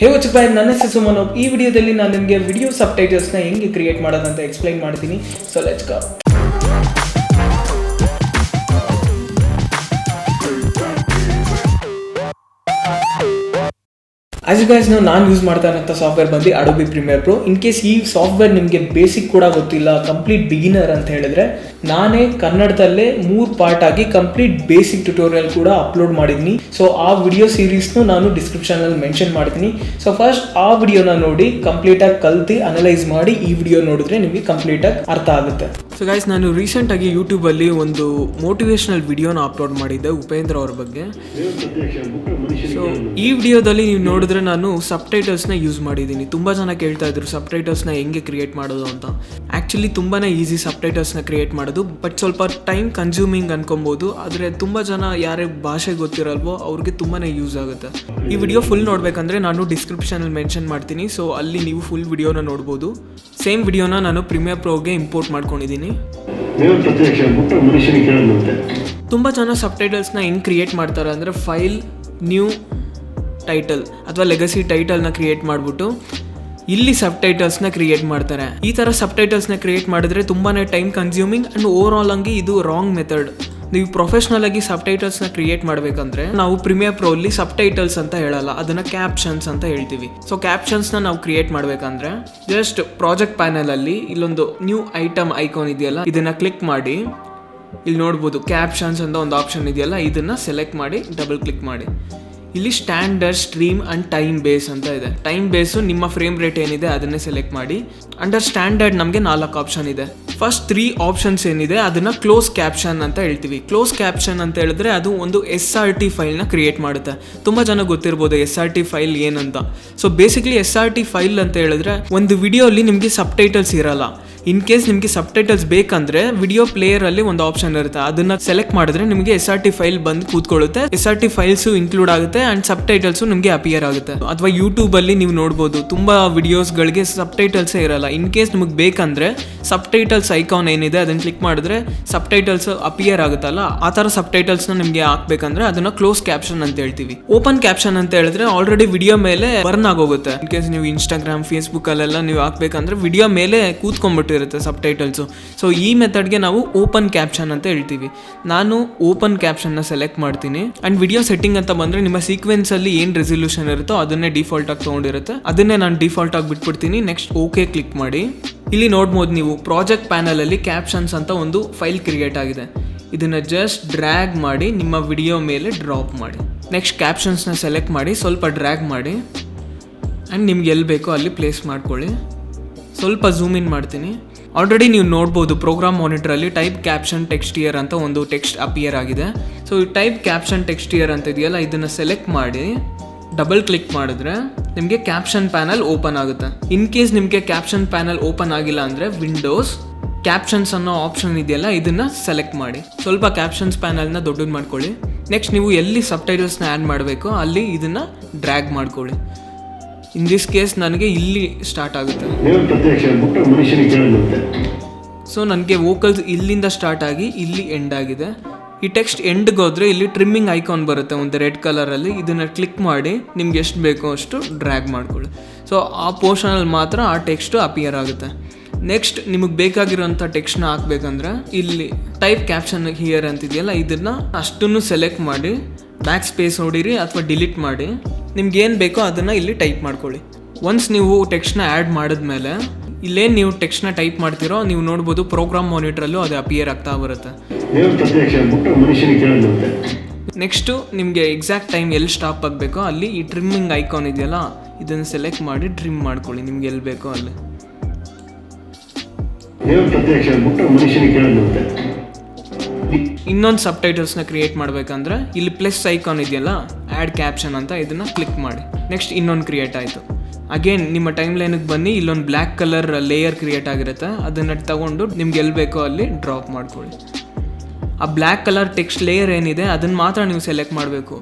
ಹೇ what's up, ನನ್ನ ಹೆಸರು ಸುಮನ್. ಈ ವಿಡಿಯೋದಲ್ಲಿ ನಾನು ನಿಮಗೆ ವಿಡಿಯೋ ಸಬ್ ಟೈಟಲ್ಸ್ನ ಹೆಂಗೆ ಕ್ರಿಯೇಟ್ ಮಾಡೋದಂತ ಎಕ್ಸ್ಪ್ಲೈನ್ ಮಾಡ್ತೀನಿ. So let's go. As you guys ನಾನು ಯೂಸ್ ಮಾಡ್ತಾ ಇರೋಂಥ ಸಾಫ್ಟ್ವೇರ್ ಬಂದು Adobe Premiere Pro. In case ಈ ಸಾಫ್ಟ್ವೇರ್ ನಿಮಗೆ ಬೇಸಿಕ್ ಕೂಡ ಗೊತ್ತಿಲ್ಲ, ಕಂಪ್ಲೀಟ್ ಬಿಗಿನರ್ ಅಂತ ಹೇಳಿದ್ರೆ, ನಾನೇ ಕನ್ನಡದಲ್ಲೇ 3 ಪಾರ್ಟ್ ಆಗಿ ಕಂಪ್ಲೀಟ್ ಬೇಸಿಕ್ ಟ್ಯುಟೋರಿಯಲ್ ಕೂಡ ಅಪ್ಲೋಡ್ ಮಾಡಿದ್ದೀನಿ. ಸೊ ಆ ವಿಡಿಯೋ ಸೀರೀಸ್ನು ನಾನು ಡಿಸ್ಕ್ರಿಪ್ಷನಲ್ಲಿ ಮೆನ್ಷನ್ ಮಾಡ್ತೀನಿ. ಸೊ ಫಸ್ಟ್ ಆ ವಿಡಿಯೋನ ನೋಡಿ ಕಂಪ್ಲೀಟಾಗಿ ಕಲ್ತು ಅನಲೈಸ್ ಮಾಡಿ ಈ ವಿಡಿಯೋ ನೋಡಿದ್ರೆ ನಿಮಗೆ ಕಂಪ್ಲೀಟಾಗಿ ಅರ್ಥ ಆಗುತ್ತೆ. ಸೊ ಗೈಸ್, ನಾನು ರೀಸೆಂಟಾಗಿ ಯೂಟ್ಯೂಬಲ್ಲಿ ಒಂದು ಮೋಟಿವೇಶನಲ್ ವಿಡಿಯೋನ ಅಪ್ಲೋಡ್ ಮಾಡಿದ್ದೆ ಉಪೇಂದ್ರ ಅವ್ರ ಬಗ್ಗೆ. ಸೊ ಈ ವಿಡಿಯೋದಲ್ಲಿ ನೀವು ನೋಡಿದ್ರೆ ನಾನು ಸಬ್ ಟೈಟಲ್ಸ್ನ ಯೂಸ್ ಮಾಡಿದ್ದೀನಿ. ತುಂಬ ಜನ ಕೇಳ್ತಾ ಇದ್ರು ಸಬ್ ಟೈಟಲ್ಸ್ನ ಹೆಂಗೆ ಕ್ರಿಯೇಟ್ ಮಾಡೋದು ಅಂತ. ಆ್ಯಕ್ಚುಲಿ ತುಂಬಾ ಈಸಿ ಸಬ್ ಟೈಟಲ್ಸ್ನ ಕ್ರಿಯೇಟ್ ಮಾಡೋದು, ಬಟ್ ಸ್ವಲ್ಪ ಟೈಮ್ ಕನ್ಸ್ಯೂಮಿಂಗ್ ಅನ್ಕೊಬೋದು. ಆದರೆ ತುಂಬ ಜನ ಯಾರೇ ಭಾಷೆ ಗೊತ್ತಿರಲ್ವೋ ಅವ್ರಿಗೆ ತುಂಬಾ ಯೂಸ್ ಆಗುತ್ತೆ. ಈ ವಿಡಿಯೋ ಫುಲ್ ನೋಡಬೇಕಂದ್ರೆ ನಾನು ಡಿಸ್ಕ್ರಿಪ್ಷನಲ್ಲಿ ಮೆನ್ಷನ್ ಮಾಡ್ತೀನಿ. ಸೊ ಅಲ್ಲಿ ನೀವು ಫುಲ್ ವಿಡಿಯೋನ ನೋಡ್ಬೋದು. ಸೇಮ್ ವಿಡಿಯೋನ ನಾನು ಪ್ರೀಮಿಯರ್ ಪ್ರೋಗೆ ಇಂಪೋರ್ಟ್ ಮಾಡ್ಕೊಂಡಿದ್ದೀನಿ. ತುಂಬ ಜನ ಸಬ್ ಟೈಟಲ್ಸ್ನ ಹೆಂಗೆ ಕ್ರಿಯೇಟ್ ಮಾಡ್ತಾರೆ ಅಂದರೆ, ಫೈಲ್, ನ್ಯೂ ಟೈಟಲ್ ಅಥವಾ ಲೆಗಸಿ ಟೈಟಲ್ನ ಕ್ರಿಯೇಟ್ ಮಾಡಿಬಿಟ್ಟು ಇಲ್ಲಿ ಸಬ್ ಟೈಟಲ್ಸ್ನ ಕ್ರಿಯೇಟ್ ಮಾಡ್ತಾರೆ. ಈ ಥರ ಸಬ್ ಟೈಟಲ್ಸ್ನ ಕ್ರಿಯೇಟ್ ಮಾಡಿದ್ರೆ ತುಂಬಾ time consuming and over all ಆಗಿ ಇದು ರಾಂಗ್ ಮೆಥಡ್. ನೀವು ಪ್ರೊಫೆಷ್ನಲ್ ಆಗಿ ಸಬ್ ಟೈಟಲ್ಸ್ನ ಕ್ರಿಯೇಟ್ ಮಾಡಬೇಕಂದ್ರೆ ನಾವು ಪ್ರೀಮಿಯರ್ ಪ್ರೋ ಅಲ್ಲಿ ಸಬ್ ಟೈಟಲ್ಸ್ ಅಂತ ಹೇಳಲ್ಲ, ಅದನ್ನು ಕ್ಯಾಪ್ಷನ್ಸ್ ಅಂತ ಹೇಳ್ತೀವಿ. ಸೊ ಕ್ಯಾಪ್ಷನ್ಸ್ನ ನಾವು ಕ್ರಿಯೇಟ್ ಮಾಡಬೇಕಂದ್ರೆ ಜಸ್ಟ್ ಪ್ರಾಜೆಕ್ಟ್ ಪ್ಯಾನಲಲ್ಲಿ ಇಲ್ಲೊಂದು ನ್ಯೂ ಐಟಮ್ ಐಕಾನ್ ಇದೆಯಲ್ಲ, ಇದನ್ನು ಕ್ಲಿಕ್ ಮಾಡಿ ಇಲ್ಲಿ ನೋಡ್ಬೋದು ಕ್ಯಾಪ್ಷನ್ಸ್ ಅಂತ ಒಂದು ಆಪ್ಷನ್ ಇದೆಯಲ್ಲ, ಇದನ್ನು ಸೆಲೆಕ್ಟ್ ಮಾಡಿ ಡಬಲ್ ಕ್ಲಿಕ್ ಮಾಡಿ. ಇಲ್ಲಿ standard, stream and time base ಅಂತ ಇದೆ. ಟೈಮ್ ಬೇಸು ನಿಮ್ಮ ಫ್ರೇಮ್ ರೇಟ್ ಏನಿದೆ ಅದನ್ನೇ ಸೆಲೆಕ್ಟ್ ಮಾಡಿ. ಅಂಡರ್ ಸ್ಟ್ಯಾಂಡರ್ಡ್ ನಮಗೆ 4 ಆಪ್ಷನ್ ಇದೆ. ಫಸ್ಟ್ 3 ಆಪ್ಷನ್ಸ್ ಏನಿದೆ ಅದನ್ನು ಕ್ಲೋಸ್ ಕ್ಯಾಪ್ಷನ್ ಅಂತ ಹೇಳ್ತೀವಿ. ಕ್ಲೋಸ್ ಕ್ಯಾಪ್ಷನ್ ಅಂತ ಹೇಳಿದ್ರೆ ಅದು ಒಂದು SRT ಫೈಲ್ನ ಕ್ರಿಯೇಟ್ ಮಾಡುತ್ತೆ. ತುಂಬ ಜನ ಗೊತ್ತಿರ್ಬೋದು SRT ಫೈಲ್ ಏನಂತ. ಸೊ ಬೇಸಿಕ್ಲಿ SRT ಫೈಲ್ ಅಂತ ಹೇಳಿದ್ರೆ ಒಂದು ವಿಡಿಯೋಲಿ ನಿಮಗೆ ಸಬ್ ಟೈಟಲ್ಸ್ ಇರಲ್ಲ. ಇನ್ ಕೇಸ್ ನಿಮಗೆ ಸಬ್ ಟೈಟಲ್ಸ್ ಬೇಕಂದ್ರೆ ವಿಡಿಯೋ ಪ್ಲೇಯರಲ್ಲಿ ಒಂದು ಆಪ್ಷನ್ ಇರುತ್ತೆ, ಅದನ್ನ ಸೆಲೆಕ್ಟ್ ಮಾಡಿದ್ರೆ ನಿಮಗೆ SRT ಫೈಲ್ ಬಂದು ಕೂತ್ಕೊಳ್ಳುತ್ತೆ. SRT ಫೈಲ್ಸು ಇನ್ಕ್ಲೂಡ್ ಆಗುತ್ತೆ ಅಂಡ್ ಸಬ್ ಟೈಟಲ್ಸು ನಿಮಗೆ ಅಪಿಯರ್ ಆಗುತ್ತೆ. ಅಥವಾ ಯೂಟ್ಯೂಬಲ್ಲಿ ನೀವು ನೋಡ್ಬೋದು ತುಂಬಾ ವಿಡಿಯೋಸ್ಗಳಿಗೆ ಸಬ್ ಟೈಟಲ್ಸೇ ಇರಲ್ಲ. ಇನ್ ಕೇಸ್ ನಿಮಗೆ ಬೇಕಂದ್ರೆ ಸಬ್ ಟೈಟಲ್ಸ್ ಐಕಾನ್ ಏನಿದೆ ಅದನ್ನ ಕ್ಲಿಕ್ ಮಾಡಿದ್ರೆ ಸಬ್ ಟೈಟಲ್ಸ್ ಅಪಿಯರ್ ಆಗುತ್ತಲ್ಲ, ಆ ಥರ ಸಬ್ ಟೈಟಲ್ಸ್ನ ನಿಮಗೆ ಹಾಕ್ಬೇಕಂದ್ರೆ ಅದನ್ನ ಕ್ಲೋಸ್ ಕ್ಯಾಪ್ಷನ್ ಅಂತ ಹೇಳ್ತೀವಿ. ಓಪನ್ ಕ್ಯಾಪ್ಷನ್ ಅಂತ ಹೇಳಿದ್ರೆ ಆಲ್ರೆಡಿ ವಿಡಿಯೋ ಮೇಲೆ ಬರ್ನ್ ಆಗೋಗುತ್ತೆ. ಇನ್ ಕೇಸ್ ನೀವು ಇನ್ಸ್ಟಾಗ್ರಾಮ್, ಫೇಸ್ಬುಕ್ ಅಲ್ಲೆಲ್ಲ ನೀವು ಹಾಕ್ಬೇಕಂದ್ರೆ ವಿಡಿಯೋ ಮೇಲೆ ಕೂತ್ಕೊಂಡ್ಬಿಟ್ಟಿರುತ್ತೆ ಸಬ್ ಟೈಟಲ್ಸು. ಸೊ ಈ ಮೆಥಡ್ಗೆ ನಾವು ಓಪನ್ ಕ್ಯಾಪ್ಷನ್ ಅಂತ ಹೇಳ್ತೀವಿ. ನಾನು ಓಪನ್ ಕ್ಯಾಪ್ಷನ್ನ ಸೆಲೆಕ್ಟ್ ಮಾಡ್ತೀನಿ ಅಂಡ್ ವಿಡಿಯೋ ಸೆಟ್ಟಿಂಗ್ ಅಂತ ಬಂದರೆ ನಿಮ್ಮ ಸೀಕ್ವೆನ್ಸ್ ಅಲ್ಲಿ ಏನು ರೆಸಲ್ಯೂಷನ್ ಇರುತ್ತೋ ಅದನ್ನೇ ಡಿಫಾಲ್ಟ್ ಆಗಿ ತೊಗೊಂಡಿರುತ್ತೆ, ಅದನ್ನೇ ನಾನು ಡಿಫಾಲ್ಟ್ ಆಗಿ ಬಿಟ್ಬಿಡ್ತೀನಿ. ನೆಕ್ಸ್ಟ್ ಓಕೆ ಕ್ಲಿಕ್ ಮಾಡಿ. ಇಲ್ಲಿ ನೋಡ್ಬೋದು ನೀವು ಪ್ರಾಜೆಕ್ಟ್ ಪ್ಯಾನಲ್ ಅಲ್ಲಿ ಕ್ಯಾಪ್ಷನ್ಸ್ ಅಂತ ಒಂದು ಫೈಲ್ ಕ್ರಿಯೇಟ್ ಆಗಿದೆ. ಇದನ್ನ ಜಸ್ಟ್ ಡ್ರ್ಯಾಗ್ ಮಾಡಿ ನಿಮ್ಮ ವಿಡಿಯೋ ಮೇಲೆ ಡ್ರಾಪ್ ಮಾಡಿ. ನೆಕ್ಸ್ಟ್ ಕ್ಯಾಪ್ಷನ್ಸ್ನ ಸೆಲೆಕ್ಟ್ ಮಾಡಿ ಸ್ವಲ್ಪ ಡ್ರ್ಯಾಗ್ ಮಾಡಿ ಆ್ಯಂಡ್ ನಿಮ್ಗೆ ಎಲ್ಲಿ ಬೇಕೋ ಅಲ್ಲಿ ಪ್ಲೇಸ್ ಮಾಡ್ಕೊಳ್ಳಿ. ಸ್ವಲ್ಪ ಝೂಮ್ ಇನ್ ಮಾಡ್ತೀನಿ. ಆಲ್ರೆಡಿ ನೀವು ನೋಡ್ಬೋದು ಪ್ರೋಗ್ರಾಮ್ ಮಾನಿಟರಲ್ಲಿ ಟೈಪ್ ಕ್ಯಾಪ್ಷನ್ ಟೆಕ್ಸ್ಟ್ ಇಯರ್ ಅಂತ ಒಂದು ಟೆಕ್ಸ್ಟ್ ಅಪಿಯರ್ ಆಗಿದೆ. ಸೊ ಈ ಟೈಪ್ ಕ್ಯಾಪ್ಷನ್ ಟೆಕ್ಸ್ಟ್ ಇಯರ್ ಅಂತ ಇದೆಯಲ್ಲ, ಇದನ್ನು ಸೆಲೆಕ್ಟ್ ಮಾಡಿ ಡಬಲ್ ಕ್ಲಿಕ್ ಮಾಡಿದ್ರೆ ನಿಮಗೆ ಕ್ಯಾಪ್ಷನ್ ಪ್ಯಾನಲ್ ಓಪನ್ ಆಗುತ್ತೆ. ಇನ್ ಕೇಸ್ ನಿಮಗೆ ಕ್ಯಾಪ್ಷನ್ ಪ್ಯಾನಲ್ ಓಪನ್ ಆಗಿಲ್ಲ ಅಂದರೆ ವಿಂಡೋಸ್ ಕ್ಯಾಪ್ಷನ್ಸ್ ಅನ್ನೋ ಆಪ್ಷನ್ ಇದೆಯಲ್ಲ, ಇದನ್ನು ಸೆಲೆಕ್ಟ್ ಮಾಡಿ. ಸ್ವಲ್ಪ ಕ್ಯಾಪ್ಷನ್ಸ್ ಪ್ಯಾನಲ್ನ ದೊಡ್ಡದು ಮಾಡ್ಕೊಳ್ಳಿ. ನೆಕ್ಸ್ಟ್ ನೀವು ಎಲ್ಲಿ ಸಬ್ ಟೈಟಲ್ಸ್ನ ಆ್ಯಡ್ ಮಾಡಬೇಕೋ ಅಲ್ಲಿ ಇದನ್ನು ಡ್ರ್ಯಾಗ್ ಮಾಡ್ಕೊಳ್ಳಿ. ಇನ್ ದಿಸ್ ಕೇಸ್ ನನಗೆ ಇಲ್ಲಿ ಸ್ಟಾರ್ಟ್ ಆಗುತ್ತೆ. ಸೊ ನನಗೆ ವೋಕಲ್ಸ್ ಇಲ್ಲಿಂದ ಸ್ಟಾರ್ಟ್ ಆಗಿ ಇಲ್ಲಿ ಎಂಡ್ ಆಗಿದೆ. ಈ ಟೆಕ್ಸ್ಟ್ ಎಂಡ್ಗೆ ಹೋದರೆ ಇಲ್ಲಿ ಟ್ರಿಮ್ಮಿಂಗ್ ಐಕಾನ್ ಬರುತ್ತೆ ಒಂದು ರೆಡ್ ಕಲರಲ್ಲಿ, ಇದನ್ನು ಕ್ಲಿಕ್ ಮಾಡಿ ನಿಮ್ಗೆ ಎಷ್ಟು ಬೇಕೋ ಅಷ್ಟು ಡ್ರ್ಯಾಗ್ ಮಾಡ್ಕೊಳ್ಳಿ. ಸೊ ಆ ಪೋರ್ಷನಲ್ಲಿ ಮಾತ್ರ ಆ ಟೆಕ್ಸ್ಟು ಅಪಿಯರ್ ಆಗುತ್ತೆ. ನೆಕ್ಸ್ಟ್ ನಿಮಗೆ ಬೇಕಾಗಿರೋಂಥ ಟೆಕ್ಸ್ಟ್ನ ಹಾಕ್ಬೇಕಂದ್ರೆ ಇಲ್ಲಿ ಟೈಪ್ ಕ್ಯಾಪ್ಷನ್ ಹಿಯರ್ ಅಂತಿದೆಯಲ್ಲ, ಇದನ್ನು ಅಷ್ಟನ್ನು ಸೆಲೆಕ್ಟ್ ಮಾಡಿ ಬ್ಯಾಕ್ ಸ್ಪೇಸ್ ಹೊಡೀರಿ ಅಥವಾ ಡಿಲೀಟ್ ಮಾಡಿ. ನಿಮ್ಗೆ ಏನು ಬೇಕೋ ಅದನ್ನು ಇಲ್ಲಿ ಟೈಪ್ ಮಾಡ್ಕೊಳ್ಳಿ. ಒನ್ಸ್ ನೀವು ಟೆಕ್ಸ್ಟ್ನ ಆ್ಯಡ್ ಮಾಡಿದ್ಮೇಲೆ ಇಲ್ಲೇನು ನೀವು ಟೆಕ್ಸ್ಟ್ನ ಟೈಪ್ ಮಾಡ್ತೀರೋ ನೀವು ನೋಡ್ಬೋದು ಪ್ರೋಗ್ರಾಮ್ ಮಾನಿಟ್ರಲ್ಲೂ ಅದು ಅಪಿಯರ್ ಆಗ್ತಾ ಬರುತ್ತೆ. ನೆಕ್ಸ್ಟು ನಿಮಗೆ ಎಕ್ಸಾಕ್ಟ್ ಟೈಮ್ ಎಲ್ಲಿ ಸ್ಟಾಪ್ ಆಗಬೇಕೋ ಅಲ್ಲಿ ಈ ಟ್ರಿಮ್ಮಿಂಗ್ ಐಕಾನ್ ಇದೆಯಲ್ಲ, ಇದನ್ನು ಸೆಲೆಕ್ಟ್ ಮಾಡಿ ಟ್ರಿಮ್ ಮಾಡ್ಕೊಳ್ಳಿ ನಿಮ್ಗೆ ಎಲ್ಲಿ ಬೇಕೋ ಅಲ್ಲಿ. ಇನ್ನೊಂದು ಸಬ್ ಟೈಟಲ್ಸ್ನ ಕ್ರಿಯೇಟ್ ಮಾಡಬೇಕಂದ್ರೆ ಇಲ್ಲಿ ಪ್ಲಸ್ ಐಕಾನ್ ಇದೆಯಲ್ಲ, ಆ್ಯಡ್ ಕ್ಯಾಪ್ಷನ್ ಅಂತ, ಇದನ್ನು ಕ್ಲಿಕ್ ಮಾಡಿ. ನೆಕ್ಸ್ಟ್ ಇನ್ನೊಂದು ಕ್ರಿಯೇಟ್ ಆಯಿತು. ಅಗೇನ್ ನಿಮ್ಮ ಟೈಮ್ ಲೈನಿಗೆ ಬನ್ನಿ, ಇಲ್ಲೊಂದು ಬ್ಲ್ಯಾಕ್ ಕಲರ್ ಲೇಯರ್ ಕ್ರಿಯೇಟ್ ಆಗಿರುತ್ತೆ, ಅದನ್ನು ತಗೊಂಡು ನಿಮ್ಗೆ ಎಲ್ಲಿ ಬೇಕೋ ಅಲ್ಲಿ ಡ್ರಾಪ್ ಮಾಡ್ಕೊಳ್ಳಿ. ಆ ಬ್ಲ್ಯಾಕ್ ಕಲರ್ ಟೆಕ್ಸ್ಟ್ ಲೇಯರ್ ಏನಿದೆ ಅದನ್ನು ಮಾತ್ರ ನೀವು ಸೆಲೆಕ್ಟ್ ಮಾಡಬೇಕು.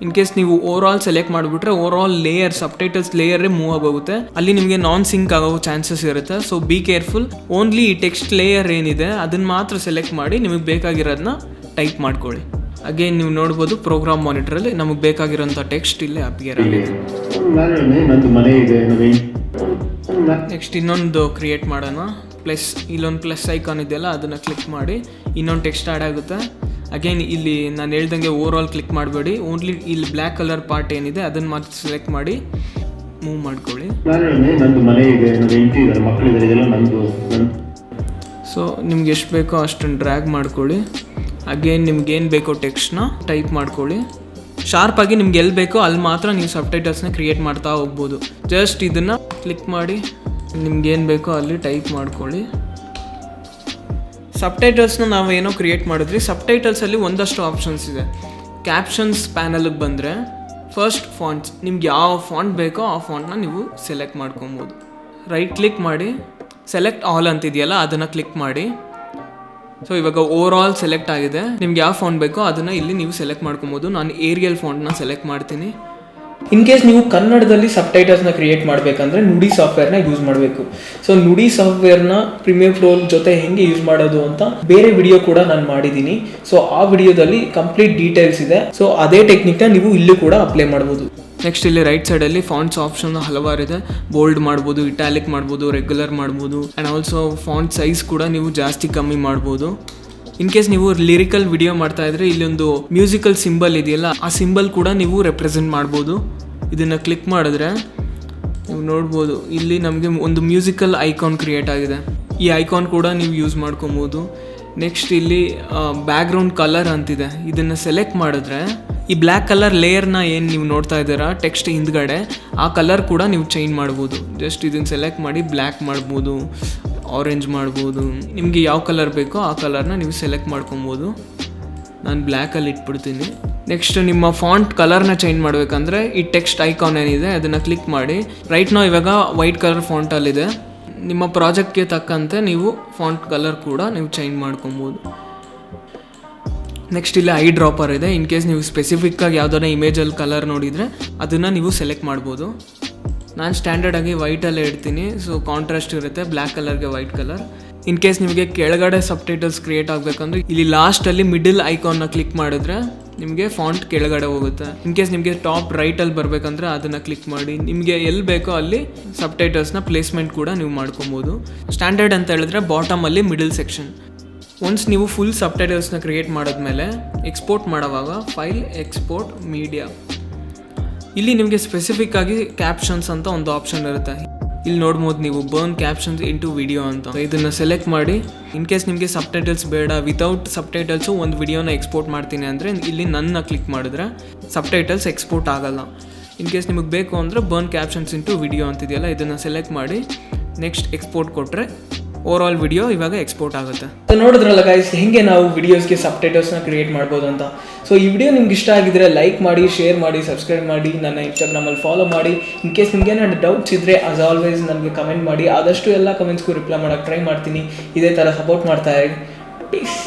ಇನ್ ಕೇಸ್ ನೀವು ಓವರ್ ಆಲ್ ಸೆಲೆಕ್ಟ್ ಮಾಡಿಬಿಟ್ರೆ ಓವರ್ ಆಲ್ ಲೇಯರ್ ಸಬ್ ಟೈಟಲ್ಸ್ ಲೇಯರೇ ಮೂವ್ ಆಗೋಗುತ್ತೆ, ಅಲ್ಲಿ ನಿಮಗೆ ನಾನ್ ಸಿಂಕ್ ಆಗೋ ಚಾನ್ಸಸ್ ಇರುತ್ತೆ. So be careful. ಓನ್ಲಿ ಈ ಟೆಕ್ಸ್ಟ್ ಲೇಯರ್ ಏನಿದೆ ಅದನ್ನು ಮಾತ್ರ ಸೆಲೆಕ್ಟ್ ಮಾಡಿ ನಿಮಗೆ ಬೇಕಾಗಿರೋದನ್ನ ಟೈಪ್ ಮಾಡ್ಕೊಳ್ಳಿ. ಅಗೇನ್ ನೀವು ನೋಡ್ಬೋದು ಪ್ರೋಗ್ರಾಮ್ ಮಾನಿಟರಲ್ಲಿ ನಮಗೆ ಬೇಕಾಗಿರೋಂಥ ಟೆಕ್ಸ್ಟ್ ಇಲ್ಲೇ ಅಪಿಯರ್ ಆಗಿದೆ. ನೆಕ್ಸ್ಟ್ ಇನ್ನೊಂದು ಕ್ರಿಯೇಟ್ ಮಾಡೋಣ. ಇಲ್ಲೊಂದು ಪ್ಲಸ್ ಐಕಾನ್ ಇದೆಯಲ್ಲ ಅದನ್ನು ಕ್ಲಿಕ್ ಮಾಡಿ ಇನ್ನೊಂದು ಟೆಕ್ಸ್ಟ್ ಆ್ಯಡ್ ಆಗುತ್ತೆ. ಅಗೇನ್ ಇಲ್ಲಿ ನಾನು ಹೇಳ್ದಂಗೆ ಓವರ್ ಆಲ್ ಕ್ಲಿಕ್ ಮಾಡಬೇಡಿ, ಓನ್ಲಿ ಇಲ್ಲಿ ಬ್ಲ್ಯಾಕ್ ಕಲರ್ ಪಾರ್ಟ್ ಏನಿದೆ ಅದನ್ನು ಮಾತ್ರ ಸೆಲೆಕ್ಟ್ ಮಾಡಿ ಮೂವ್ ಮಾಡ್ಕೊಳ್ಳಿ. ಸೊ ನಿಮ್ಗೆ ಎಷ್ಟು ಬೇಕೋ ಅಷ್ಟನ್ನು ಡ್ರ್ಯಾಗ್ ಮಾಡ್ಕೊಳ್ಳಿ. ಅಗೇನ್ ನಿಮ್ಗೇನು ಬೇಕೋ ಟೆಕ್ಸ್ಟ್ನ ಟೈಪ್ ಮಾಡ್ಕೊಳ್ಳಿ. ಶಾರ್ಪಾಗಿ ನಿಮ್ಗೆ ಎಲ್ಲಿ ಬೇಕೋ ಅಲ್ಲಿ ಮಾತ್ರ ನೀವು ಸಬ್ಟೈಟಲ್ಸ್ನ ಕ್ರಿಯೇಟ್ ಮಾಡ್ತಾ ಹೋಗ್ಬೋದು. ಜಸ್ಟ್ ಇದನ್ನು ಕ್ಲಿಕ್ ಮಾಡಿ ನಿಮ್ಗೇನು ಬೇಕೋ ಅಲ್ಲಿ ಟೈಪ್ ಮಾಡ್ಕೊಳ್ಳಿ. ಸಬ್ಟೈಟಲ್ಸ್ನ ನಾವು ಏನೋ ಕ್ರಿಯೇಟ್ ಮಾಡಿದ್ರಿ. ಸಬ್ಟೈಟಲ್ಸಲ್ಲಿ ಒಂದಷ್ಟು ಆಪ್ಷನ್ಸ್ ಇದೆ. ಕ್ಯಾಪ್ಷನ್ಸ್ ಪ್ಯಾನಲ್ಗೆ ಬಂದರೆ ಫಸ್ಟ್ ಫಾಂಟ್ಸ್, ನಿಮ್ಗೆ ಯಾವ ಫಾಂಟ್ ಬೇಕೋ ಆ ಫಾಂಟ್ನ ನೀವು ಸೆಲೆಕ್ಟ್ ಮಾಡ್ಕೊಬೋದು. ರೈಟ್ ಕ್ಲಿಕ್ ಮಾಡಿ ಸೆಲೆಕ್ಟ್ ಆಲ್ ಅಂತಿದೆಯಲ್ಲ ಅದನ್ನು ಕ್ಲಿಕ್ ಮಾಡಿ. ಸೊ ಇವಾಗ ಓವರ್ ಆಲ್ ಸೆಲೆಕ್ಟ್ ಆಗಿದೆ. ನಿಮ್ಗೆ ಯಾವ ಫಾಂಟ್ ಬೇಕೋ ಅದನ್ನು ಇಲ್ಲಿ ನೀವು ಸೆಲೆಕ್ಟ್ ಮಾಡ್ಕೊಬೋದು. ನಾನು ಏರಿಯಲ್ ಫಾಂಟ್ನ ಸೆಲೆಕ್ಟ್ ಮಾಡ್ತೀನಿ. ಇನ್ ಕೇಸ್ ನೀವು ಕನ್ನಡದಲ್ಲಿ ಸಬ್ಟೈಟಲ್ಸ್ನ ಕ್ರಿಯೇಟ್ ಮಾಡಬೇಕಂದ್ರೆ ನುಡಿ ಸಾಫ್ಟ್ವೇರ್ನ ಯೂಸ್ ಮಾಡಬೇಕು. ಸೊ ನುಡಿ ಸಾಫ್ಟ್ವೇರ್ನ ಪ್ರೀಮಿಯರ್ ಪ್ರೋ ಜೊತೆ ಹೆಂಗೆ ಯೂಸ್ ಮಾಡೋದು ಅಂತ ಬೇರೆ ವಿಡಿಯೋ ಕೂಡ ನಾನು ಮಾಡಿದ್ದೀನಿ. ಸೊ ಆ ವಿಡಿಯೋದಲ್ಲಿ ಕಂಪ್ಲೀಟ್ ಡೀಟೇಲ್ಸ್ ಇದೆ. ಸೊ ಅದೇ ಟೆಕ್ನಿಕ್ನ ನೀವು ಇಲ್ಲೂ ಕೂಡ ಅಪ್ಲೈ ಮಾಡ್ಬೋದು. ನೆಕ್ಸ್ಟ್ ಇಲ್ಲಿ ರೈಟ್ ಸೈಡಲ್ಲಿ ಫಾಂಟ್ಸ್ ಆಪ್ಷನ್ ಹಲವಾರಿದೆ. ಬೋಲ್ಡ್ ಮಾಡ್ಬೋದು, ಇಟಾಲಿಕ್ ಮಾಡ್ಬೋದು, ರೆಗ್ಯುಲರ್ ಮಾಡ್ಬೋದು, ಆ್ಯಂಡ್ ಆಲ್ಸೋ ಫಾಂಟ್ ಸೈಜ್ ಕೂಡ ನೀವು ಜಾಸ್ತಿ ಕಮ್ಮಿ ಮಾಡ್ಬೋದು. ಇನ್ ಕೇಸ್ ನೀವು ಲಿರಿಕಲ್ ವಿಡಿಯೋ ಮಾಡ್ತಾ ಇದ್ರೆ ಇಲ್ಲೊಂದು ಮ್ಯೂಸಿಕಲ್ ಸಿಂಬಲ್ ಇದೆಯಲ್ಲ ಆ ಸಿಂಬಲ್ ಕೂಡ ನೀವು ರೆಪ್ರೆಸೆಂಟ್ ಮಾಡ್ಬೋದು. ಇದನ್ನು ಕ್ಲಿಕ್ ಮಾಡಿದ್ರೆ ನೀವು ನೋಡ್ಬೋದು ಇಲ್ಲಿ ನಮಗೆ ಒಂದು ಮ್ಯೂಸಿಕಲ್ ಐಕಾನ್ ಕ್ರಿಯೇಟ್ ಆಗಿದೆ. ಈ ಐಕಾನ್ ಕೂಡ ನೀವು ಯೂಸ್ ಮಾಡ್ಕೊಬೋದು. ನೆಕ್ಸ್ಟ್ ಇಲ್ಲಿ ಬ್ಯಾಕ್ಗ್ರೌಂಡ್ ಕಲರ್ ಅಂತಿದೆ. ಇದನ್ನು ಸೆಲೆಕ್ಟ್ ಮಾಡಿದ್ರೆ ಈ ಬ್ಲ್ಯಾಕ್ ಕಲರ್ ಲೇಯರ್ನ ಏನು ನೀವು ನೋಡ್ತಾ ಇದ್ದೀರಾ ಟೆಕ್ಸ್ಟ್ ಹಿಂದ್ಗಡೆ ಆ ಕಲರ್ ಕೂಡ ನೀವು ಚೇಂಜ್ ಮಾಡ್ಬೋದು. ಜಸ್ಟ್ ಇದನ್ನು ಸೆಲೆಕ್ಟ್ ಮಾಡಿ ಬ್ಲ್ಯಾಕ್ ಮಾಡ್ಬೋದು, ಆರೆಂಜ್ ಮಾಡ್ಬೋದು. ನಿಮಗೆ ಯಾವ ಕಲರ್ ಬೇಕೋ ಆ ಕಲರ್ನ ನೀವು ಸೆಲೆಕ್ಟ್ ಮಾಡ್ಕೊಬೋದು. ನಾನು ಬ್ಲ್ಯಾಕಲ್ಲಿ ಇಟ್ಬಿಡ್ತೀನಿ. ನೆಕ್ಸ್ಟ್ ನಿಮ್ಮ ಫಾಂಟ್ ಕಲರ್ನ ಚೇಂಜ್ ಮಾಡಬೇಕಂದ್ರೆ ಈ ಟೆಕ್ಸ್ಟ್ ಐಕಾನ್ ಏನಿದೆ ಅದನ್ನು ಕ್ಲಿಕ್ ಮಾಡಿ. ರೈಟ್ ನಾವು ಇವಾಗ ವೈಟ್ ಕಲರ್ ಫಾಂಟಲ್ಲಿದೆ. ನಿಮ್ಮ ಪ್ರಾಜೆಕ್ಟ್ಗೆ ತಕ್ಕಂತೆ ನೀವು ಫಾಂಟ್ ಕಲರ್ ಕೂಡ ನೀವು ಚೇಂಜ್ ಮಾಡ್ಕೊಬೋದು. ನೆಕ್ಸ್ಟ್ ಇಲ್ಲಿ ಐ ಡ್ರಾಪರ್ ಇದೆ. ಇನ್ ಕೇಸ್ ನೀವು ಸ್ಪೆಸಿಫಿಕ್ಕಾಗಿ ಯಾವುದಾರ ಇಮೇಜಲ್ಲಿ ಕಲರ್ ನೋಡಿದರೆ ಅದನ್ನು ನೀವು ಸೆಲೆಕ್ಟ್ ಮಾಡ್ಬೋದು. ನಾನು ಸ್ಟ್ಯಾಂಡರ್ಡಾಗಿ ವೈಟಲ್ಲೇ ಇಡ್ತೀನಿ. ಸೊ ಕಾಂಟ್ರಾಸ್ಟ್ ಇರುತ್ತೆ, ಬ್ಲ್ಯಾಕ್ ಕಲರ್ಗೆ ವೈಟ್ ಕಲರ್. ಇನ್ ಕೇಸ್ ನಿಮಗೆ ಕೆಳಗಡೆ ಸಬ್ಟೈಟಲ್ಸ್ ಕ್ರಿಯೇಟ್ ಆಗಬೇಕಂದ್ರೆ ಇಲ್ಲಿ ಲಾಸ್ಟಲ್ಲಿ ಮಿಡಲ್ ಐಕಾನ್ನ ಕ್ಲಿಕ್ ಮಾಡಿದ್ರೆ ನಿಮಗೆ ಫಾಂಟ್ ಕೆಳಗಡೆ ಹೋಗುತ್ತೆ. ಇನ್ ಕೇಸ್ ನಿಮಗೆ ಟಾಪ್ ರೈಟಲ್ಲಿ ಬರಬೇಕಂದ್ರೆ ಅದನ್ನು ಕ್ಲಿಕ್ ಮಾಡಿ ನಿಮಗೆ ಎಲ್ಲಿ ಬೇಕೋ ಅಲ್ಲಿ ಸಬ್ಟೈಟಲ್ಸ್ನ ಪ್ಲೇಸ್ಮೆಂಟ್ ಕೂಡ ನೀವು ಮಾಡ್ಕೊಬೋದು. ಸ್ಟ್ಯಾಂಡರ್ಡ್ ಅಂತ ಹೇಳಿದ್ರೆ ಬಾಟಮಲ್ಲಿ ಮಿಡಲ್ ಸೆಕ್ಷನ್. ಒನ್ಸ್ ನೀವು ಫುಲ್ ಸಬ್ಟೈಟಲ್ಸ್ನ ಕ್ರಿಯೇಟ್ ಮಾಡಿದ್ಮೇಲೆ ಎಕ್ಸ್ಪೋರ್ಟ್ ಮಾಡೋವಾಗ ಫೈಲ್ ಎಕ್ಸ್ಪೋರ್ಟ್ ಮೀಡಿಯಾ ಇಲ್ಲಿ ನಿಮಗೆ ಸ್ಪೆಸಿಫಿಕ್ ಆಗಿ ಕ್ಯಾಪ್ಷನ್ಸ್ ಅಂತ ಒಂದು ಆಪ್ಷನ್ ಇರುತ್ತೆ. ಇಲ್ಲಿ ನೋಡ್ಬೋದು ನೀವು ಬರ್ನ್ ಕ್ಯಾಪ್ಷನ್ಸ್ ಇಂಟು ವಿಡಿಯೋ ಅಂತ. ಇದನ್ನು ಸೆಲೆಕ್ಟ್ ಮಾಡಿ. ಇನ್ ಕೇಸ್ ನಿಮಗೆ ಸಬ್ಟೈಟಲ್ಸ್ ಬೇಡ, ವಿತೌಟ್ ಸಬ್ಟೈಟಲ್ಸು ಒಂದು ವಿಡಿಯೋನ ಎಕ್ಸ್ಪೋರ್ಟ್ ಮಾಡ್ತೀನಿ ಅಂದರೆ ಇಲ್ಲಿ ನನ್ನ ಕ್ಲಿಕ್ ಮಾಡಿದ್ರೆ ಸಬ್ಟೈಟಲ್ಸ್ ಎಕ್ಸ್ಪೋರ್ಟ್ ಆಗಲ್ಲ. ಇನ್ ಕೇಸ್ ನಿಮಗೆ ಬೇಕು ಅಂದರೆ ಬರ್ನ್ ಕ್ಯಾಪ್ಷನ್ಸ್ ಇಂಟು ವಿಡಿಯೋ ಅಂತಿದೆಯಲ್ಲ ಇದನ್ನು ಸೆಲೆಕ್ಟ್ ಮಾಡಿ ನೆಕ್ಸ್ಟ್ ಎಕ್ಸ್ಪೋರ್ಟ್ ಕೊಟ್ಟರೆ ಓವರ್ ಆಲ್ ವಿಡಿಯೋ ಇವಾಗ ಎಕ್ಸ್ಪೋರ್ಟ್ ಆಗುತ್ತೆ. ಸೊ ನೋಡಿದ್ರಲ್ಲ ಗೈಸ್ ಹೆಂಗೆ ನಾವು ವಿಡಿಯೋಸ್ಗೆ ಸಬ್ಟೈಟಲ್ಸ್ನ ಕ್ರಿಯೇಟ್ ಮಾಡ್ಬೋದು ಅಂತ. ಸೊ ಈ ವಿಡಿಯೋ ನಿಮ್ಗೆ ಇಷ್ಟ ಆಗಿದ್ರೆ ಲೈಕ್ ಮಾಡಿ, ಶೇರ್ ಮಾಡಿ, ಸಬ್ಸ್ಕ್ರೈಬ್ ಮಾಡಿ, ನನ್ನ ಇನ್ಸ್ಟಾಗ್ರಾಮಲ್ಲಿ ಫಾಲೋ ಮಾಡಿ. ಇನ್ ಕೇಸ್ ನಿಮ್ಗೆ ಏನಾದ್ರು ಡೌಟ್ಸ್ ಇದ್ದರೆ ಆಸ್ ಆಲ್ವೇಸ್ ನನಗೆ ಕಮೆಂಟ್ ಮಾಡಿ. ಆದಷ್ಟು ಎಲ್ಲ ಕಮೆಂಟ್ಸ್ಗೂ ರಿಪ್ಲೈ ಮಾಡೋಕ್ಕೆ ಟ್ರೈ ಮಾಡ್ತೀನಿ. ಇದೇ ಥರ ಸಪೋರ್ಟ್ ಮಾಡ್ತಾ ಇರಿ. ಪೀಸ್.